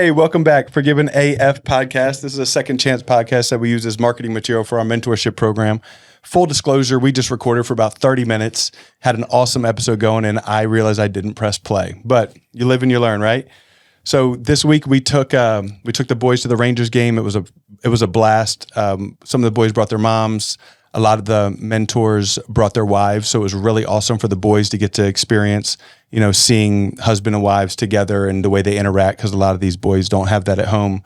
Hey, welcome back. Forgiven AF podcast. This is a second chance podcast that we use as marketing material for our mentorship program. Full disclosure, we just recorded for about 30 minutes, had an awesome episode going, and I realized I didn't press play. But you live and you learn, right? So this week we took the boys to the Rangers game. It was a blast. Some of the boys brought their moms. A lot of the mentors brought their wives. So it was really awesome for the boys to get to experience, seeing husband and wives together and the way they interact, because a lot of these boys don't have that at home,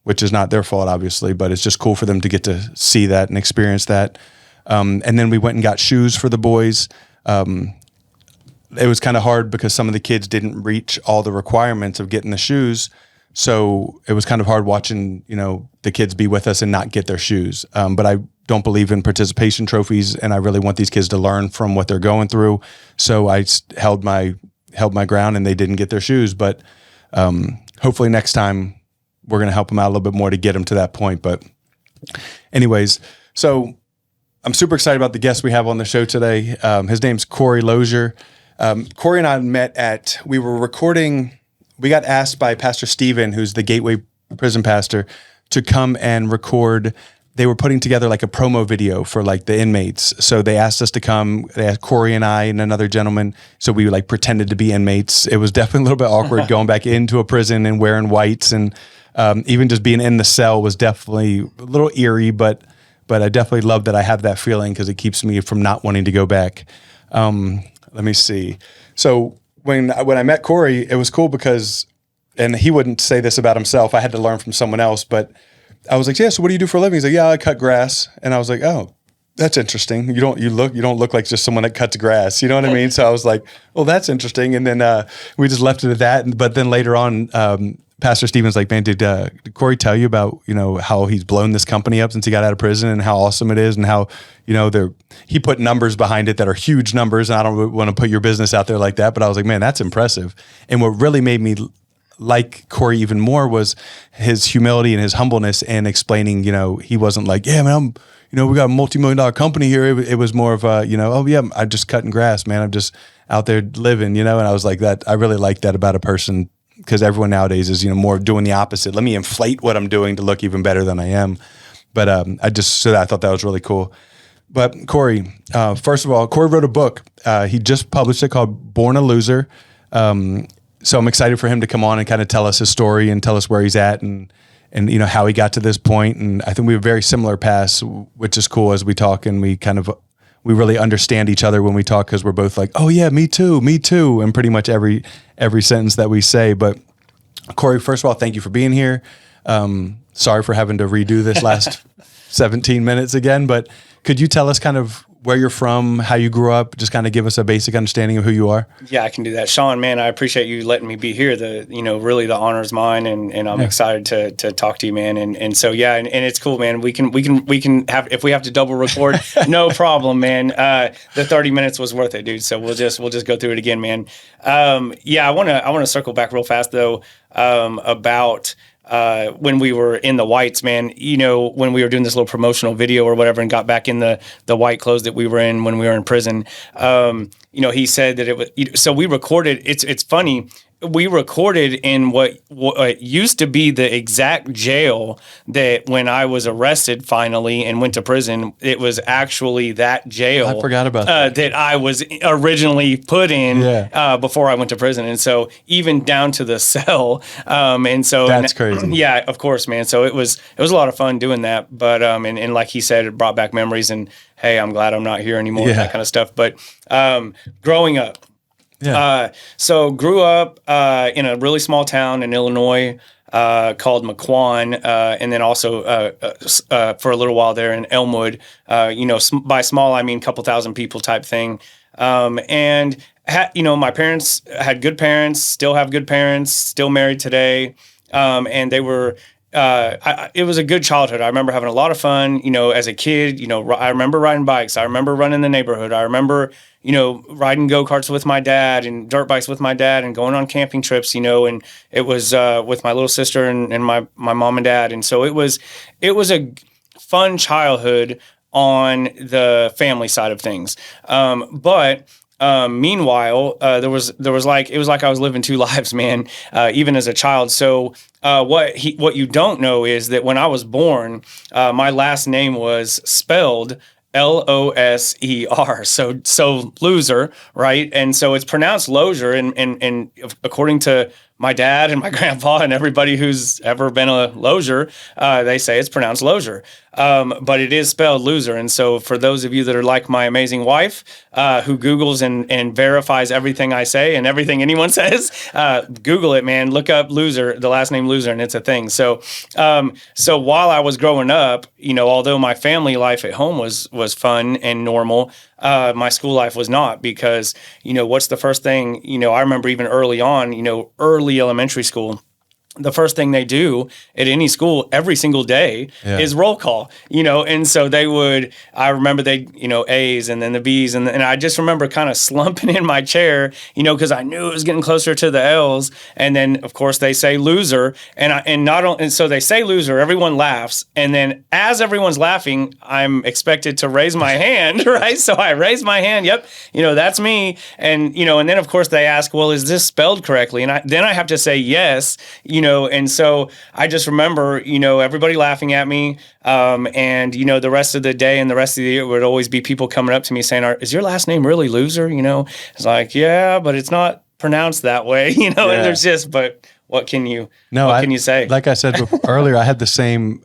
which is not their fault, obviously, but it's just cool for them to get to see that and experience that. And then we went and got shoes for the boys. It was kind of hard because some of the kids didn't reach all the requirements of getting the shoes. So it was kind of hard watching, the kids be with us and not get their shoes. But I don't believe in participation trophies, and I really want these kids to learn from what they're going through. So I held my ground, and they didn't get their shoes. But hopefully next time we're going to help them out a little bit more to get them to that point. But anyways, so I'm super excited about the guest we have on the show today. His name's Cory Losier. Cory and I met we were recording. We got asked by Pastor Stephen, who's the Gateway prison pastor, to come and record. They were putting together like a promo video for like the inmates. So they asked us to come. They asked Cory and I and another gentleman. So we like pretended to be inmates. It was definitely a little bit awkward going back into a prison and wearing whites, and even just being in the cell was definitely a little eerie. But I definitely love that I have that feeling, because it keeps me from not wanting to go back. Let me see. So when I met Cory, it was cool because, and he wouldn't say this about himself, I had to learn from someone else, but I was like, yeah, so what do you do for a living? He's like, yeah, I cut grass. And I was like, oh, that's interesting. You don't look like just someone that cuts grass. You know what I mean? So I was like, well, that's interesting. And then we just left it at that. But then later on, Pastor Stephen's like, man, did Cory tell you about, how he's blown this company up since he got out of prison, and how awesome it is, and how, he put numbers behind it that are huge numbers. And I don't want to put your business out there like that, but I was like, man, that's impressive. And what really made me like Cory even more was his humility and his humbleness, and explaining, he wasn't like, yeah, man, we got a multi-million-dollar company here. It was more of a, oh yeah, I'm just cutting grass, man. I'm just out there living, and I was like that. I really like that about a person, because everyone nowadays is, more doing the opposite. Let me inflate what I'm doing to look even better than I am. But I thought that was really cool. But Cory, first of all, Cory wrote a book. He just published it called Born a Loser. So I'm excited for him to come on and kind of tell us his story and tell us where he's at, and how he got to this point. And I think we have very similar paths, which is cool as we talk, and we really understand each other when we talk, because we're both like, oh yeah, me too, and pretty much every sentence that we say. But Cory, first of all, thank you for being here. Sorry for having to redo this last 17 minutes again, but could you tell us kind of where you're from, how you grew up, just kind of give us a basic understanding of who you are? Yeah, I can do that. Sean, man, I appreciate you letting me be here. Really the honor is mine, and I'm excited to talk to you, man. And so, yeah, and it's cool, man. We can have, if we have to double record, no problem, man. The 30 minutes was worth it, dude. So we'll just go through it again, man. I want to circle back real fast though, about when we were in the whites, man, when we were doing this little promotional video or whatever, and got back in the white clothes that we were in when we were in prison, he said that it was, so we recorded, it's funny, we recorded in what used to be the exact jail that when I was arrested finally and went to prison, it was actually that jail. I forgot about that. That I was originally put in before I went to prison. And so even down to the cell. And so that's crazy. Yeah, of course, man. So it was a lot of fun doing that. But and like he said, it brought back memories, and hey, I'm glad I'm not here anymore, that kind of stuff. But growing up, so grew up in a really small town in Illinois called McQuan, and then also for a little while there in Elmwood. By small I mean a couple thousand people type thing. And my parents had good parents, still have good parents, still married today, and they were. It was a good childhood. I remember having a lot of fun, as a kid. I remember riding bikes. I remember running the neighborhood. I remember, riding go-karts with my dad and dirt bikes with my dad and going on camping trips, and it was with my little sister and my mom and dad. And so it was a fun childhood on the family side of things. But meanwhile, there was like, it was like I was living two lives, man, even as a child. So what you don't know is that when I was born, my last name was spelled Loser. So loser, right? And so it's pronounced Losier, and according to my dad and my grandpa and everybody who's ever been a Losier, they say it's pronounced Losier. But it is spelled loser. And so for those of you that are like my amazing wife, who Googles and verifies everything I say and everything anyone says, Google it, man. Look up loser, the last name Loser, and it's a thing. So while I was growing up, although my family life at home was fun and normal, my school life was not, because, what's the first thing, I remember even early on, early elementary school, the first thing they do at any school every single day is roll call, and so I remember A's and then the B's, and I just remember kind of slumping in my chair, because I knew it was getting closer to the L's, and then of course they say loser, and so they say loser, everyone laughs, and then as everyone's laughing, I'm expected to raise my hand, right? So I raise my hand, yep, that's me, and and then of course they ask, well, is this spelled correctly? And then I have to say yes, and so I just remember, everybody laughing at me. And, the rest of the day and the rest of the year would always be people coming up to me saying, is your last name really Loser? It's like, yeah, but it's not pronounced that way, and there's but what can you say? Like I said earlier, I had the same,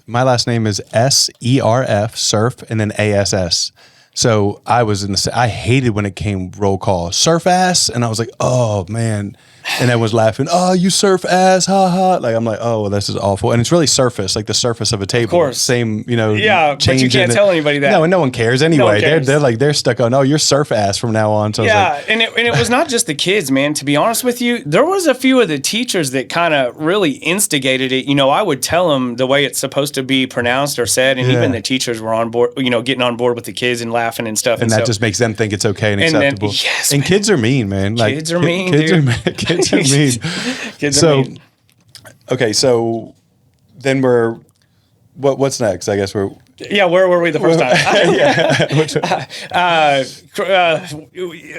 my last name is S-E-R-F, surf, and then A-S-S. So I hated when it came roll call, surf ass. And I was like, oh man. And everyone's laughing. Oh, you surf ass, ha ha. Like, I'm like, oh, well, this is awful. And it's really surface, like the surface of a table. Of course. Same, yeah, but you can't tell anybody that. No, and no one cares anyway. No one cares. They're stuck on, oh, you're surf ass from now on. So yeah, and it was not just the kids, man. To be honest with you, there was a few of the teachers that kind of really instigated it. I would tell them the way it's supposed to be pronounced or said, and even the teachers were on board, getting on board with the kids and laughing and stuff. And that just makes them think it's okay and acceptable. Yes, and kids are mean, man. Like, kids are mean, kids dude. Kids are mean. Kids are mean. Okay, so then what's next? I guess where were we the first time?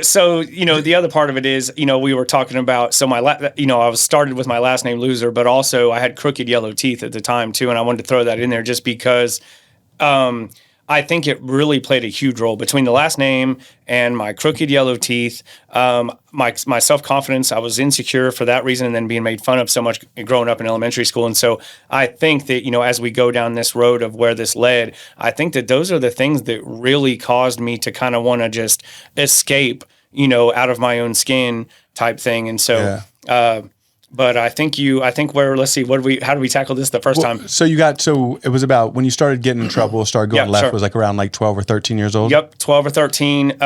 So the other part of it is, we were talking about, so I was started with my last name Loser, but also I had crooked yellow teeth at the time too, and I wanted to throw that in there just because I think it really played a huge role between the last name and my crooked yellow teeth. My self-confidence, I was insecure for that reason, and then being made fun of so much growing up in elementary school. And so I think that, as we go down this road of where this led, I think that those are the things that really caused me to kind of want to just escape, out of my own skin type thing. And so, but let's see, how did we tackle this the first time? So it was about when you started getting in trouble, started going left, was like around like 12 or 13 years old? Yep, 12 or 13.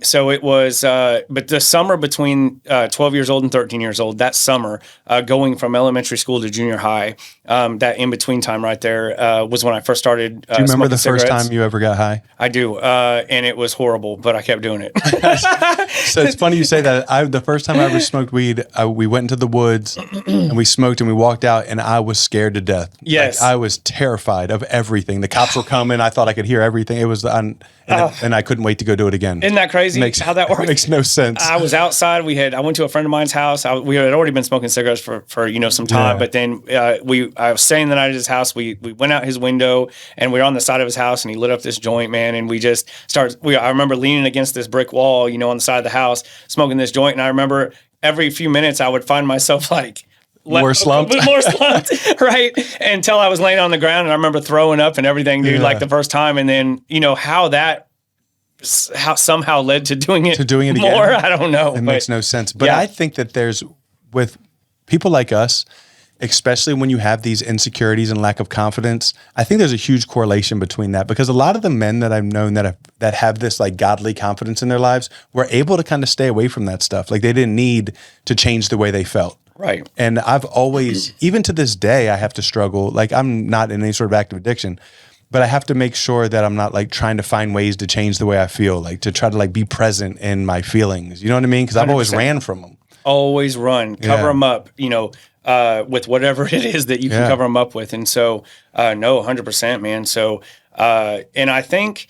So it was, but the summer between 12 years old and 13 years old, that summer, going from elementary school to junior high, that in-between time right there was when I first started Do you remember the cigarettes. First time you ever got high? I do, and it was horrible, but I kept doing it. So it's funny you say that. The first time I ever smoked weed, we went into the woods and we smoked and we walked out and I was scared to death. Yes. Like, I was terrified of everything. The cops were coming. I thought I could hear everything. It was, and I couldn't wait to go do it again. Isn't that crazy how that works? It makes no sense. I was outside. I went to a friend of mine's house. We had already been smoking cigarettes for some time, but then I was staying the night at his house. We went out his window and we were on the side of his house and he lit up this joint, man. And we just started, I remember leaning against this brick wall, on the side of the house, smoking this joint. And I remember every few minutes I would find myself like, more slumped, right? Until I was laying on the ground, and I remember throwing up and everything, dude, like the first time. And then how somehow led to doing it again. More. I don't know. It makes no sense. But I think that there's, with people like us, especially when you have these insecurities and lack of confidence, I think there's a huge correlation between that, because a lot of the men that I've known that have this like godly confidence in their lives were able to kind of stay away from that stuff. Like they didn't need to change the way they felt. Right. And I've always, even to this day, I have to struggle. Like I'm not in any sort of active addiction, but I have to make sure that I'm not like trying to find ways to change the way I feel, like to try to like be present in my feelings. You know what I mean? Because I've always ran from them. Always run, cover them up, with whatever it is that you can cover them up with. And so, no, 100%, man. So, and I think,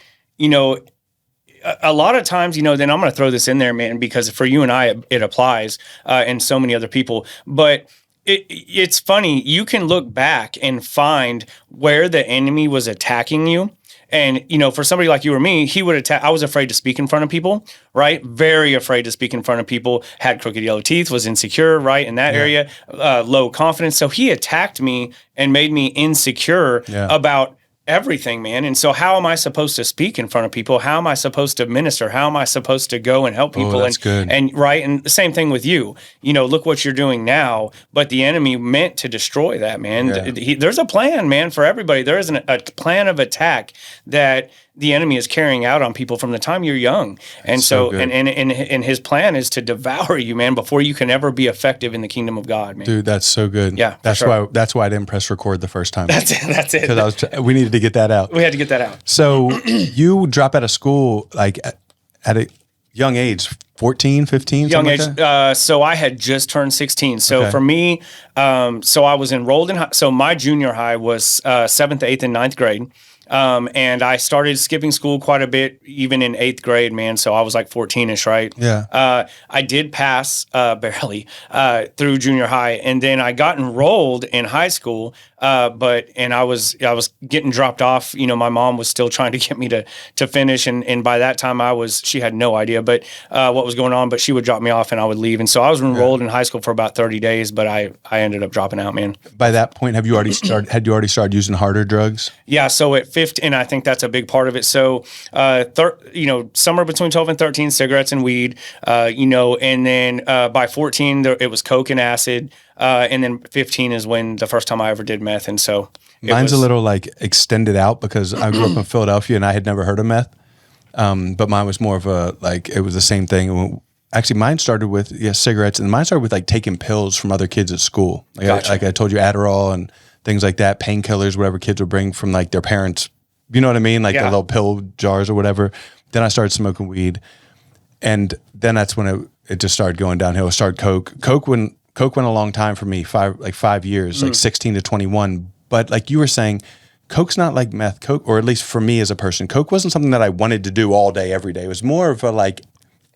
a lot of times, then I'm going to throw this in there, man, because for you and I, it applies, and so many other people. But it's funny. You can look back and find where the enemy was attacking you. And, for somebody like you or me, he would attack. I was afraid to speak in front of people, right? Very afraid to speak in front of people, had crooked yellow teeth, was insecure, right? In that area, low confidence. So he attacked me and made me insecure about everything, man. And so how am I supposed to speak in front of people? How am I supposed to minister? How am I supposed to go and help people? That's good. And right. And the same thing with you, look what you're doing now, but the enemy meant to destroy that, man. There's a plan, man, for everybody. There is a plan of attack that the enemy is carrying out on people from the time you're young. And That's so good. and his plan is to devour you, man, before you can ever be effective in the kingdom of God, man. Dude, that's so good. Yeah, that's why I didn't press record the first time. That's it. Because we needed to get that out. We had to get that out. So you drop out of school like at a young age, 14, 15? Young age. Like so I had just turned 16. So for me, so I was enrolled in so my junior high was 7th, 8th, and 9th grade. And I started skipping school quite a bit, even in 8th grade, man. So I was like 14-ish, right? Yeah. I did pass barely through junior high, and then I got enrolled in high school. But I was getting dropped off. My mom was still trying to get me to finish, and by that time she had no idea, but what was going on. But she would drop me off, and I would leave. And so I was enrolled in high school for about 30 days, but I ended up dropping out, man. By that point, had you already started using harder drugs? Yeah. So at 15, and I think that's a big part of it. So, somewhere between 12 and 13, cigarettes and weed, and then by 14, it was coke and acid. And then 15 is when the first time I ever did meth. And so mine's a little like extended out because I grew up in Philadelphia and I had never heard of meth. But mine was more of it was the same thing. Actually, mine started with cigarettes, and mine started with like taking pills from other kids at school. Like I told you, Adderall and things like that, painkillers, whatever kids would bring from like their parents. You know what I mean? Like the little pill jars or whatever. Then I started smoking weed, and then that's when it just started going downhill. I started coke. Coke went a long time for me, 5 years, like 16 to 21. But like you were saying, coke's not like meth. Coke, or at least for me as a person, coke wasn't something that I wanted to do all day, every day. It was more of a like,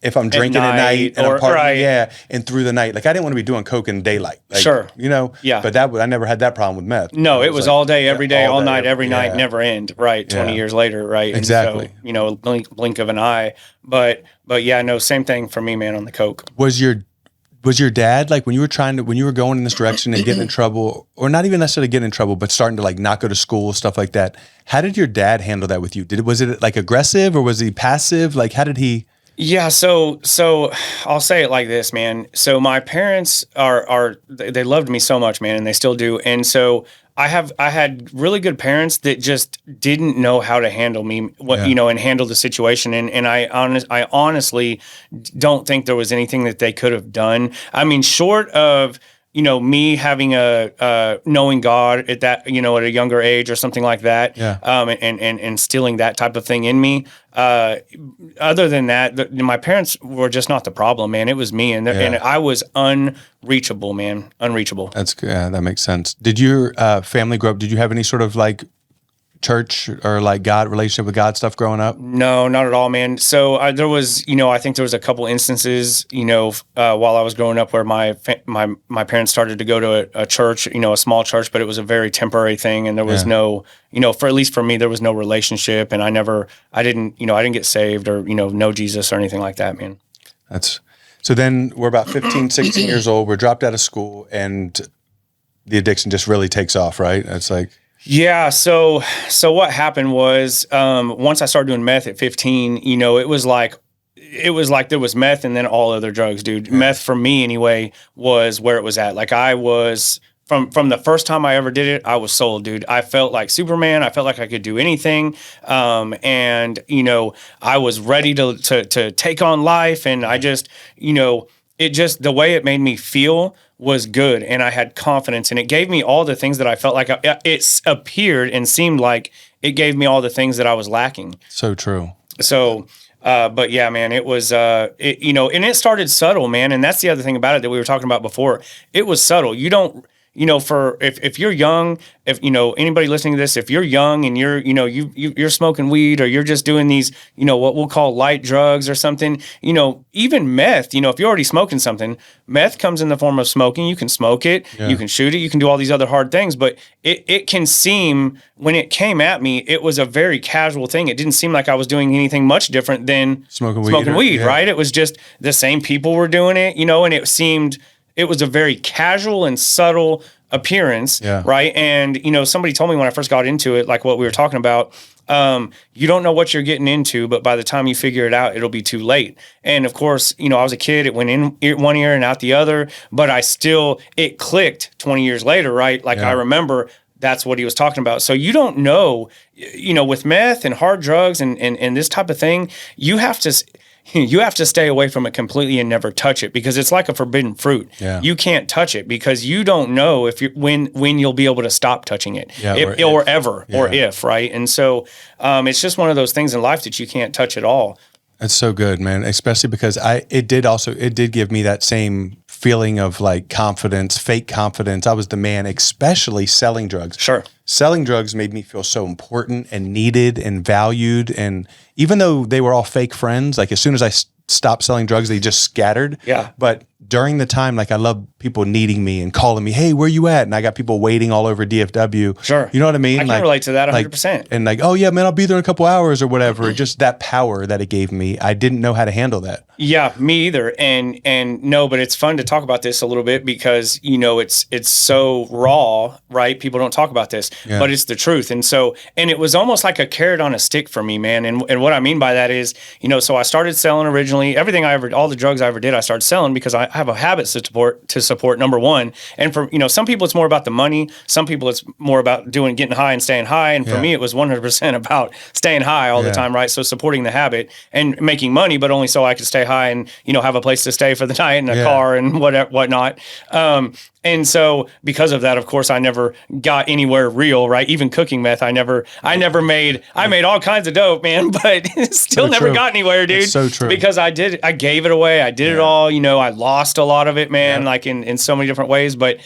if I'm drinking at night and I'm partying, and through the night. Like I didn't want to be doing coke in daylight. Like, sure. Yeah. But I never had that problem with meth. No, it was like, all day, every day, all night, every night, never end. Right. 20 years later. Right. Exactly. And so, blink of an eye. But yeah, no, same thing for me, man, on the coke. Was your dad, like when you were going in this direction and getting in trouble, or not even necessarily getting in trouble, but starting to like not go to school, stuff like that, how did your dad handle that with you? Was it like aggressive or was he passive? Like how did he? Yeah, so I'll say it like this, man. So my parents they loved me so much, man, and they still do. And so I had really good parents that just didn't know how to handle me, and handle the situation. And I honestly don't think there was anything that they could have done. I mean, short of me having knowing God at that, at a younger age or something like that, and instilling that type of thing in me. Other than that, my parents were just not the problem, man. It was me, and I was unreachable, man, unreachable. That's good. Yeah, that makes sense. Did your family grow up? Did you have any sort of like church or like God relationship with God stuff growing up? No, not at all, man. So there was, I think there was a couple instances, while I was growing up where my parents started to go to a church, a small church, but it was a very temporary thing, and there was no, for at least for me, there was no relationship, and I didn't get saved or know Jesus or anything like that, man. So then we're about 15, 16 years old. We're dropped out of school, and the addiction just really takes off, right? It's like. Yeah. So what happened was, once I started doing meth at 15, it was like there was meth and then all other drugs, dude. Yeah. Meth for me anyway was where it was at. Like I was from the first time I ever did it, I was sold, dude. I felt like Superman. I felt like I could do anything. And I was ready to take on life. And I just, the way it made me feel was good, and I had confidence, and it gave me all the things that I felt like it appeared and seemed like it gave me all the things that I was lacking. So true. So, but yeah, man, it was, and it started subtle, man. And that's the other thing about it that we were talking about before. It was subtle. You don't for if you're young, if anybody listening to this, if you're young and you're you're smoking weed or you're just doing these what we'll call light drugs or something, even meth, if you're already smoking something, meth comes in the form of smoking. You can smoke it, you can shoot it, you can do all these other hard things, but it can seem, when it came at me, it was a very casual thing. It didn't seem like I was doing anything much different than smoking weed, right? It was just the same people were doing it, and it was a very casual and subtle appearance, right? And, somebody told me when I first got into it, like what we were talking about, you don't know what you're getting into, but by the time you figure it out, it'll be too late. And of course, I was a kid, it went in one ear and out the other, but it clicked 20 years later, right? Like I remember that's what he was talking about. So you don't know, with meth and hard drugs and this type of thing, you have to stay away from it completely and never touch it, because it's like a forbidden fruit. Yeah. You can't touch it because you don't know when you'll be able to stop touching it, or if, right? And so it's just one of those things in life that you can't touch at all. That's so good, man. Especially because it did give me that same feeling of like confidence, fake confidence. I was the man, especially selling drugs. Sure. Selling drugs made me feel so important and needed and valued. And even though they were all fake friends, like as soon as I stopped selling drugs, they just scattered. Yeah. But during the time, like I love people needing me and calling me, hey, where you at? And I got people waiting all over DFW. Sure. You know what I mean? I can relate to that 100%. And like, oh yeah, man, I'll be there in a couple hours or whatever. Just that power that it gave me. I didn't know how to handle that. Yeah, me either. And no, but it's fun to talk about this a little bit because, it's so raw, right? People don't talk about this, but it's the truth. And so, and it was almost like a carrot on a stick for me, man. And what I mean by that is, so I started selling originally. All the drugs I ever did, I started selling because I have a habit to support, number one. And for, some people it's more about the money. Some people it's more about getting high and staying high. And for me, it was 100% about staying high all the time, right? So supporting the habit and making money, but only so I could stay high and, have a place to stay for the night and a car and whatnot. And so because of that, of course, I never got anywhere real, right? Even cooking meth, I made all kinds of dope, man, but still never got anywhere, dude. It's so true. Because I gave it away. I did it all, I lost a lot of it, man, like in so many different ways, but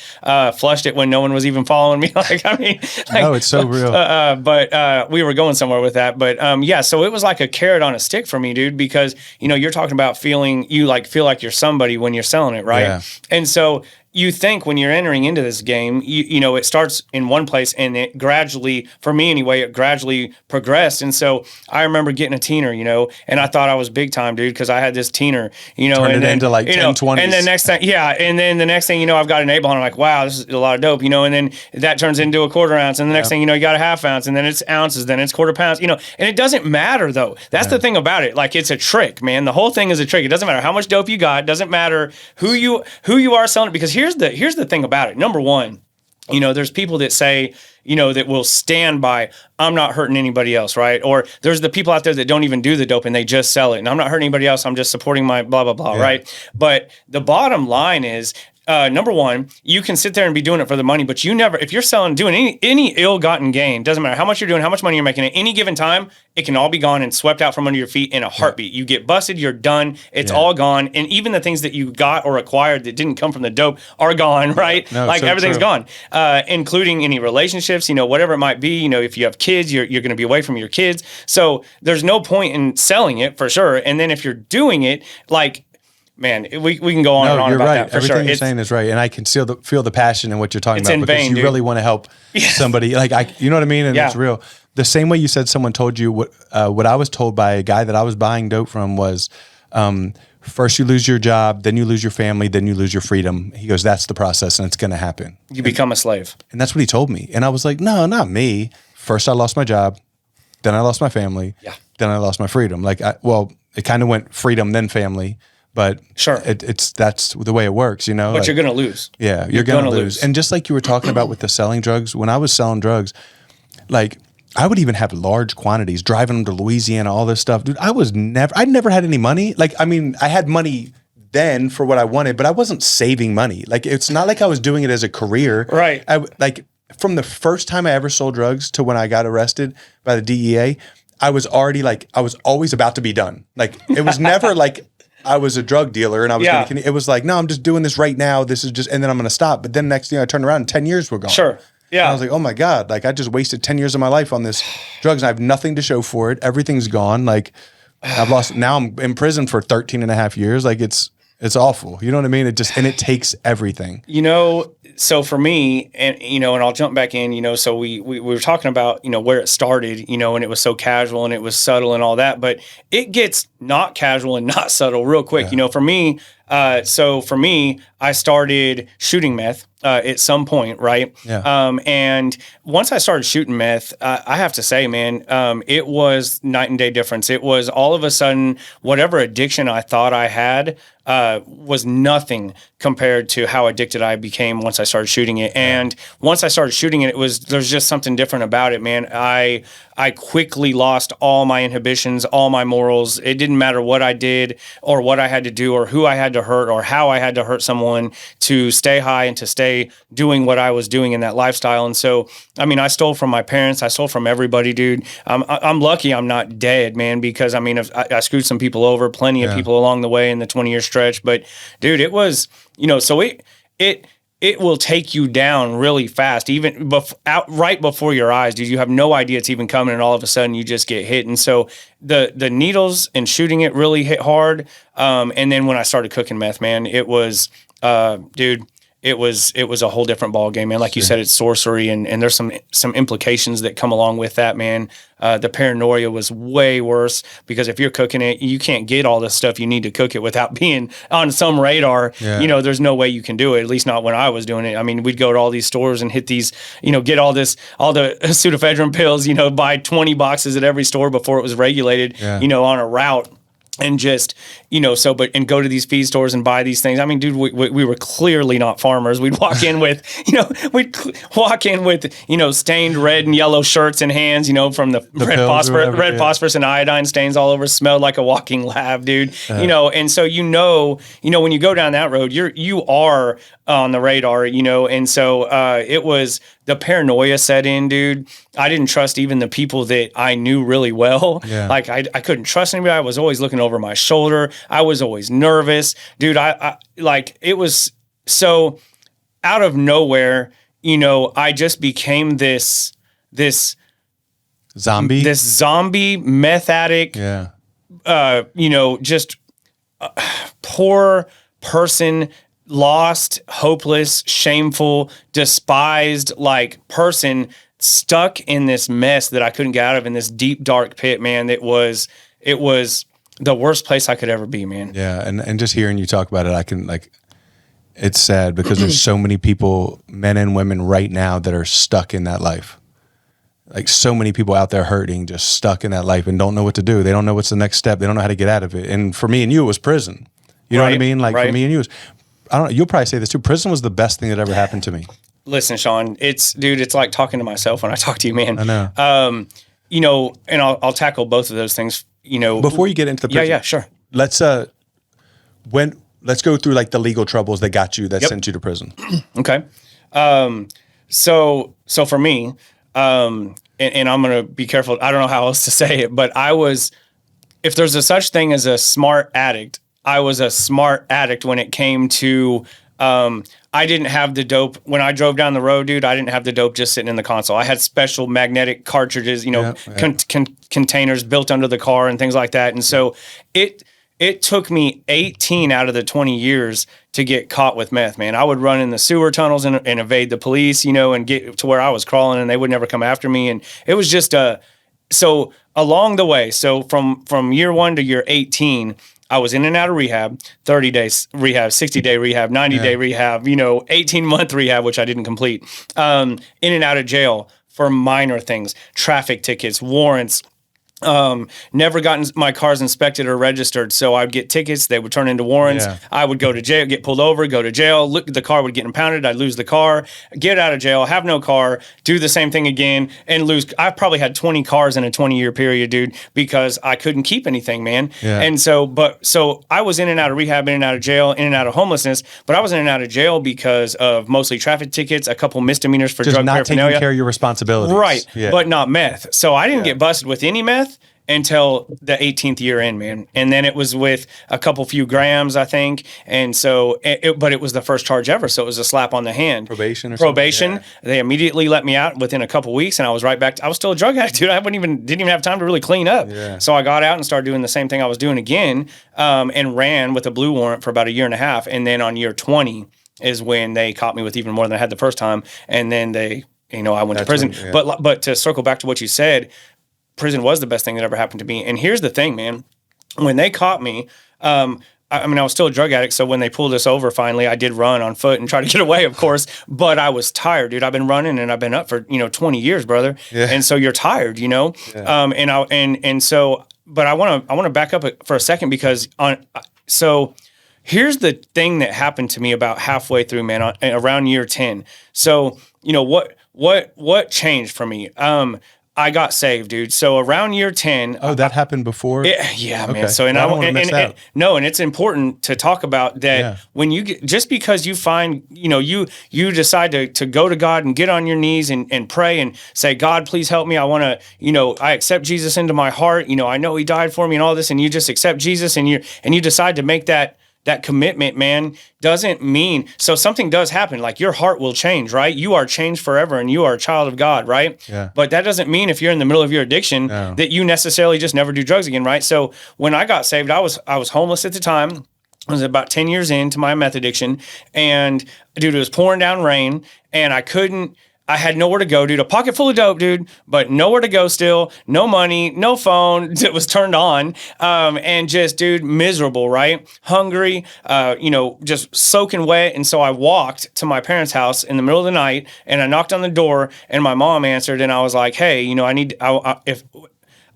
flushed it when no one was even following me. No, it's so real. But we were going somewhere with that. But so it was like a carrot on a stick for me, dude, because, you're talking about feel like you're somebody when you're selling it, right? Yeah. And so you think when you're entering into this game, it starts in one place and it gradually, for me anyway, it gradually progressed. And so I remember getting a teener, and I thought I was big time, dude, because I had this teener, Turned it into like 10, 20s. And then the next thing, I've got an A-ball and I'm like, wow, this is a lot of dope, and then that turns into a quarter ounce. And the next thing, you got a half ounce, and then it's ounces, then it's quarter pounds, and it doesn't matter though. That's the thing about it. Like, it's a trick, man. The whole thing is a trick. It doesn't matter how much dope you got. It doesn't matter who you are selling it, because here's the thing about it. Number one, there's people that say, that will stand by, I'm not hurting anybody else, right? Or there's the people out there that don't even do the dope and they just sell it. And I'm not hurting anybody else. I'm just supporting my blah, blah, blah, right? But the bottom line is, number one, you can sit there and be doing it for the money, but if you're doing any ill-gotten gain, doesn't matter how much you're doing, how much money you're making at any given time, it can all be gone and swept out from under your feet in a heartbeat. You get busted, you're done, it's all gone. And even the things that you got or acquired that didn't come from the dope are gone, right? No, like, everything's gone, including any relationships, whatever it might be. If you have kids, you're going to be away from your kids. So there's no point in selling it, for sure. And then if you're doing it, like, man, we can go on and on about that, for Everything sure. You're saying is right, and I can feel the passion in what you're talking about, in because vain, you dude. really want to help somebody. Like, you know what I mean? And it's real. The same way you said someone told you what I was told by a guy that I was buying dope from was, first you lose your job, then you lose your family, then you lose your freedom. He goes, that's the process, and it's going to happen. You become a slave. And that's what he told me. And I was like, no, not me. First I lost my job, then I lost my family, then I lost my freedom. Like, it kind of went freedom, then family. But sure, that's the way it works, But like, you're going to lose. Yeah, you're going to lose. And just like you were talking about with the selling drugs, when I was selling drugs, like, I would even have large quantities, driving them to Louisiana, all this stuff. Dude, I never had any money. Like, I mean, I had money then for what I wanted, but I wasn't saving money. Like, it's not like I was doing it as a career. Right. Like, from the first time I ever sold drugs to when I got arrested by the DEA, I was always about to be done. Like, it was never like I was a drug dealer and I was it was like, no, I'm just doing this right now. This is just, and then I'm going to stop. But then next thing I turned around and 10 years were gone. Sure. Yeah. And I was like, oh my God, like I just wasted 10 years of my life on this drugs and I have nothing to show for it. Everything's gone. Like now I'm in prison for 13 and a half years. Like it's awful. You know what I mean? And it takes everything. So for me, and I'll jump back in, so we were talking about, where it started, and it was so casual and it was subtle and all that, but it gets not casual and not subtle real quick. For me, I started shooting meth at some point, right? Yeah. And once I started shooting meth, I have to say, man, it was night and day difference. It was all of a sudden, whatever addiction I thought I had was nothing compared to how addicted I became once I started shooting it. And once I started shooting it, there's just something different about it, man. I quickly lost all my inhibitions, all my morals. It didn't matter what I did or what I had to do or who I had to hurt or how I had to hurt someone to stay high and to stay doing what I was doing in that lifestyle. And so, I stole from my parents. I stole from everybody, dude. I'm lucky I'm not dead, man, because I screwed some people over, plenty of people along the way in the 20-year stretch. But dude, it was, so it will take you down really fast, even right before your eyes, dude. You have no idea it's even coming, and all of a sudden you just get hit. And so the needles and shooting it really hit hard. And then when I started cooking meth, man, it was, dude. It was a whole different ball game, man. Like you said, it's sorcery, and there's some implications that come along with that, man. The paranoia was way worse because if you're cooking it, you can't get all the stuff you need to cook it without being on some radar. Yeah. There's no way you can do it. At least not when I was doing it. We'd go to all these stores and hit these, get all the pseudoephedrine pills, buy 20 boxes at every store before it was regulated, on a route. And just, and go to these feed stores and buy these things. Dude, we were clearly not farmers. We'd walk in with, stained red and yellow shirts and hands, from the red phosphorus and iodine stains all over, smelled like a walking lab, dude. And so, when you go down that road, you are on the radar, and so it was the paranoia set in, dude. I didn't trust even the people that I knew really well. Yeah. Like I couldn't trust anybody. I was always looking over my shoulder. I was always nervous, dude. I it was so out of nowhere. I just became this zombie meth addict. Yeah. Just poor person. Lost, hopeless, shameful, despised, person stuck in this mess that I couldn't get out of, in this deep, dark pit, man. It was the worst place I could ever be, man. Yeah, and just hearing you talk about it, I can it's sad because there's so many people, men and women right now, that are stuck in that life. So many people out there hurting, just stuck in that life and don't know what to do. They don't know what's the next step. They don't know how to get out of it. And for me and you, it was prison. You know what I mean? For me and you, it was, I don't know. You'll probably say this too. Prison was the best thing that ever happened to me. Listen, Sean, it's like talking to myself when I talk to you, man. I know. And I'll tackle both of those things. Before you get into the prison, yeah, sure. Let's go through the legal troubles that got you, that sent you to prison. Okay. So for me, and I'm gonna be careful. I don't know how else to say it, but if there's a such thing as a smart addict, I was a smart addict when it came to, I didn't have the dope. When I drove down the road, dude, I didn't have the dope just sitting in the console. I had special magnetic cartridges, containers built under the car and things like that. And so it took me 18 out of the 20 years to get caught with meth, man. I would run in the sewer tunnels and evade the police, and get to where I was crawling and they would never come after me. And it was just so along the way, so from year 1 to year 18, I was in and out of rehab, 30 days rehab, 60-day rehab, 90-day rehab, 18-month rehab, which I didn't complete. In and out of jail for minor things, traffic tickets, warrants, Never gotten my cars inspected or registered, so I'd get tickets. They would turn into warrants. Yeah. I would go to jail, get pulled over, go to jail. Look, the car would get impounded. I'd lose the car, get out of jail, have no car, do the same thing again, and lose. I probably had 20 cars in a 20-year period, dude, because I couldn't keep anything, man. Yeah. And so I was in and out of rehab, in and out of jail, in and out of homelessness, but I was in and out of jail because of mostly traffic tickets, a couple misdemeanors for just drug not paraphernalia. Taking care of your responsibilities. Right, yeah. But not meth. So I didn't get busted with any meth. until the 18th year in, man. And then it was with a few grams, I think. And so, but it was the first charge ever. So it was a slap on the hand. Probation. Yeah. They immediately let me out within a couple weeks, and I was right back. I was still a drug addict, dude. I didn't even have time to really clean up. Yeah. So I got out and started doing the same thing I was doing again, and ran with a blue warrant for about a year and a half. And then on year 20 is when they caught me with even more than I had the first time. And then they, I went to prison. But to circle back to what you said, prison was the best thing that ever happened to me. And here's the thing, man. When they caught me, I was still a drug addict. So when they pulled us over, finally, I did run on foot and try to get away, of course. But I was tired, dude. I've been running and I've been up for 20 years, brother. Yeah. And so you're tired, Yeah. But I want to back up for a second because so here's the thing that happened to me about halfway through, man, around year 10. So what changed for me? I got saved, dude. So around year 10. Oh, that happened before? Yeah, okay. Man. So, and I don't want to miss out. And it's important to talk about that when you get, just because you find, you decide to go to God and get on your knees and pray and say, God, please help me. I want to, I accept Jesus into my heart. I know he died for me and all this, and you just accept Jesus and you decide to make that commitment, man, doesn't mean, so something does happen, like your heart will change, right? You are changed forever and you are a child of God, right? Yeah. But that doesn't mean if you're in the middle of your addiction that you necessarily just never do drugs again, right? So when I got saved, I was homeless at the time. I was about 10 years into my meth addiction, and dude, it was pouring down rain, and I had nowhere to go, dude. A pocket full of dope, dude, but nowhere to go still. No money, no phone that was turned on. And just, dude, miserable, right? Hungry, just soaking wet. And so I walked to my parents' house in the middle of the night, and I knocked on the door, and my mom answered, and I was like, hey,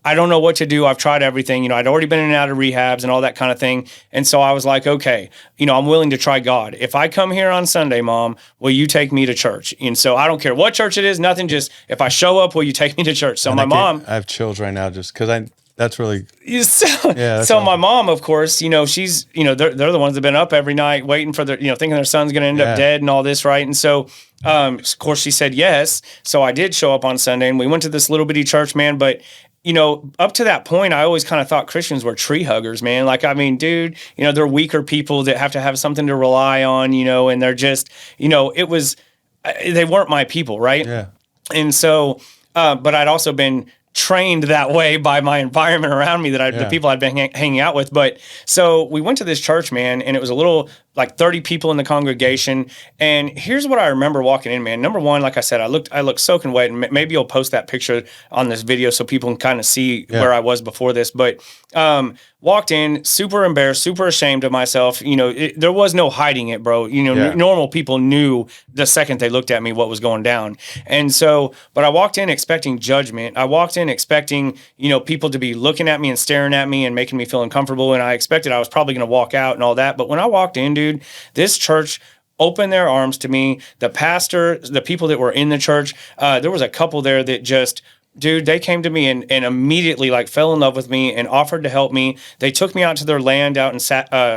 I don't know what to do. I've tried everything. I'd already been in and out of rehabs and all that kind of thing. And so I was like, okay, I'm willing to try God. If I come here on Sunday, Mom, will you take me to church? And so I don't care what church it is, nothing, just if I show up, will you take me to church? So my mom... I have chills right now just because that's really... So my mom, of course, she's, they're the ones that have been up every night waiting for their, thinking their son's going to end up dead and all this, right? And so, of course, she said yes. So I did show up on Sunday, and we went to this little bitty church, man, but... up to that point, I always kind of thought Christians were tree huggers, man. Like, I mean, dude, they're weaker people that have to have something to rely on, and they're just, they weren't my people, right? Yeah. And so, but I'd also been trained that way by my environment around me the people I'd been hanging out with. But so we went to this church, man, and it was a little like 30 people in the congregation. And here's what I remember walking in, man. Number one, like I said, I looked soaking wet, and maybe you'll post that picture on this video so people can kind of see where I was before this. But walked in, super embarrassed, super ashamed of myself. There was no hiding it, bro. Normal people knew the second they looked at me what was going down. And so, but I walked in expecting judgment. I walked in expecting, people to be looking at me and staring at me and making me feel uncomfortable. And I expected I was probably going to walk out and all that. But when I walked in, dude, this church opened their arms to me. The pastor, the people that were in the church, there was a couple there that just... dude, they came to me and immediately like fell in love with me and offered to help me. They took me out to their land out in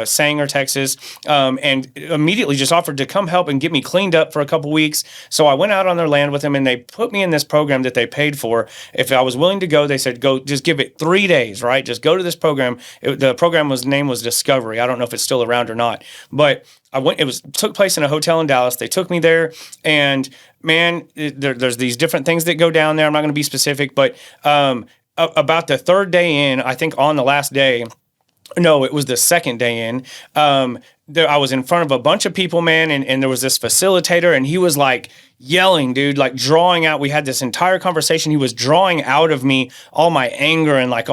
Sanger, Texas, and immediately just offered to come help and get me cleaned up for a couple weeks. So I went out on their land with them, and they put me in this program that they paid for. If I was willing to go, they said, go, just give it 3 days, right? Just go to this program. The program name was Discovery. I don't know if it's still around or not, but I went. It took place in a hotel in Dallas. They took me there, and man, there's these different things that go down there. I'm not going to be specific, but about the third day in, I think on the last day, no, it was the second day in. I was in front of a bunch of people, man, and there was this facilitator, and he was like yelling, dude, like drawing out. We had this entire conversation. He was drawing out of me all my anger and like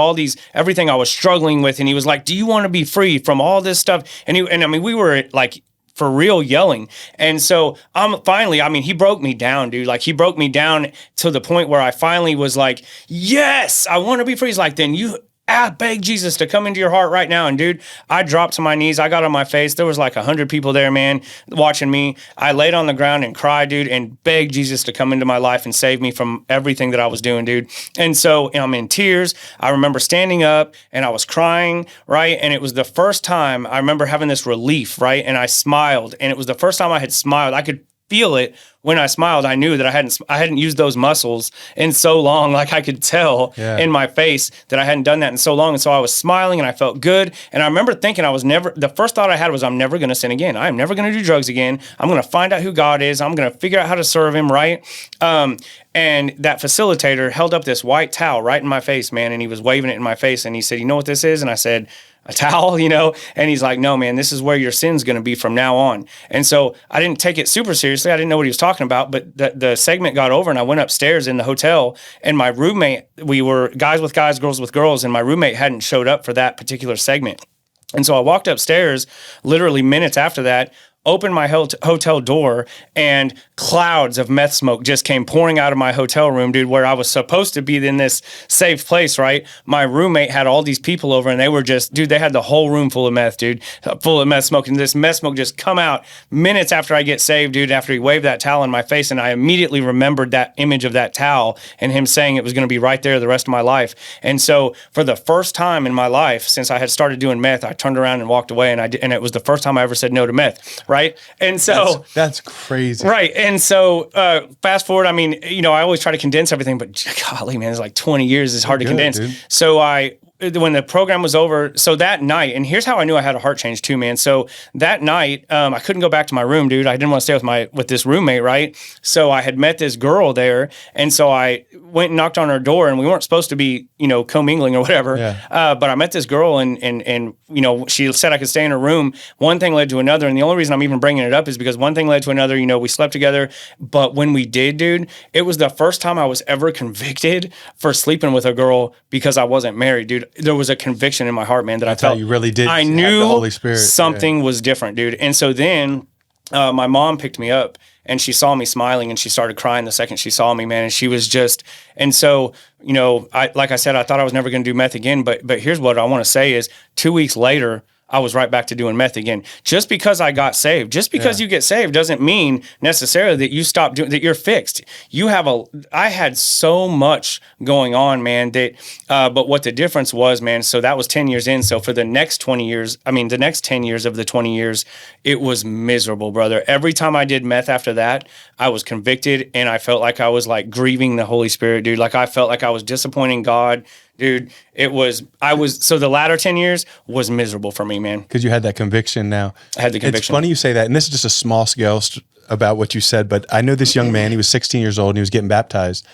everything I was struggling with. And he was like, do you want to be free from all this stuff? And I mean, we were like, for real yelling. And so he broke me down, dude. Like, he broke me down to the point where I finally was like, yes, I want to be free. He's like, then beg Jesus to come into your heart right now. And dude, I dropped to my knees. I got on my face. There was like 100 people there, man, watching me. I laid on the ground and cried, dude, and begged Jesus to come into my life and save me from everything that I was doing, dude. And so I'm in tears. I remember standing up and I was crying, right? And it was the first time I remember having this relief, right? And I smiled, and it was the first time I had smiled. I could feel it when I smiled, I knew that I hadn't used those muscles in so long. Like I could tell in my face that I hadn't done that in so long. And so I was smiling and I felt good. And I remember thinking the first thought I had was, I'm never going to sin again. I'm never going to do drugs again. I'm going to find out who God is. I'm going to figure out how to serve him, right? And that facilitator held up this white towel right in my face, man, and he was waving it in my face, and he said, you know what this is? And I said, a towel, And he's like, no, man, this is where your sin's going to be from now on. And so I didn't take it super seriously. I didn't know what he was talking about, but the segment got over, and I went upstairs in the hotel, and my roommate, we were guys with guys, girls with girls, and my roommate hadn't showed up for that particular segment. And so I walked upstairs literally minutes after that, opened my hotel door, and clouds of meth smoke just came pouring out of my hotel room, dude, where I was supposed to be in this safe place, right? My roommate had all these people over, and they were just, dude, they had the whole room full of meth, dude, full of meth smoke. And this meth smoke just come out minutes after I get saved, dude, after he waved that towel in my face. And I immediately remembered that image of that towel and him saying it was going to be right there the rest of my life. And so for the first time in my life, since I had started doing meth, I turned around and walked away, and it was the first time I ever said no to meth. Right. And so that's crazy. Right. And so fast forward, I mean, I always try to condense everything, but golly, man, it's like 20 years. It's hard to condense. Dude. So when the program was over, so that night, and here's how I knew I had a heart change too, man. So that night, I couldn't go back to my room, dude. I didn't want to stay with this roommate, right? So I had met this girl there, and so I went and knocked on her door, and we weren't supposed to be, commingling or whatever. Yeah. But I met this girl, and she said I could stay in her room. One thing led to another, and the only reason I'm even bringing it up is because one thing led to another. We slept together, but when we did, dude, it was the first time I was ever convicted for sleeping with a girl because I wasn't married, dude. There was a conviction in my heart, man, that I felt. You really did. I knew the Holy Spirit. Something was different, dude. And so then my mom picked me up, and she saw me smiling, and she started crying the second she saw me, man. And she was just, and so, like I said, I thought I was never going to do meth again. But here's what I want to say is 2 weeks later, I was right back to doing meth again. Just because I got saved, just because you get saved doesn't mean necessarily that you stop doing, that you're fixed. I had so much going on, man, but what the difference was, man, so that was 10 years in. So for the next 20 years, the next 10 years of the 20 years, it was miserable, brother. Every time I did meth after that, I was convicted, and I felt like I was like grieving the Holy Spirit, dude. Like I felt like I was disappointing God. Dude, so the latter 10 years was miserable for me, man. Because you had that conviction now. I had the conviction. It's funny you say that, and this is just a small scale about what you said, but I know this young man, he was 16 years old, and he was getting baptized,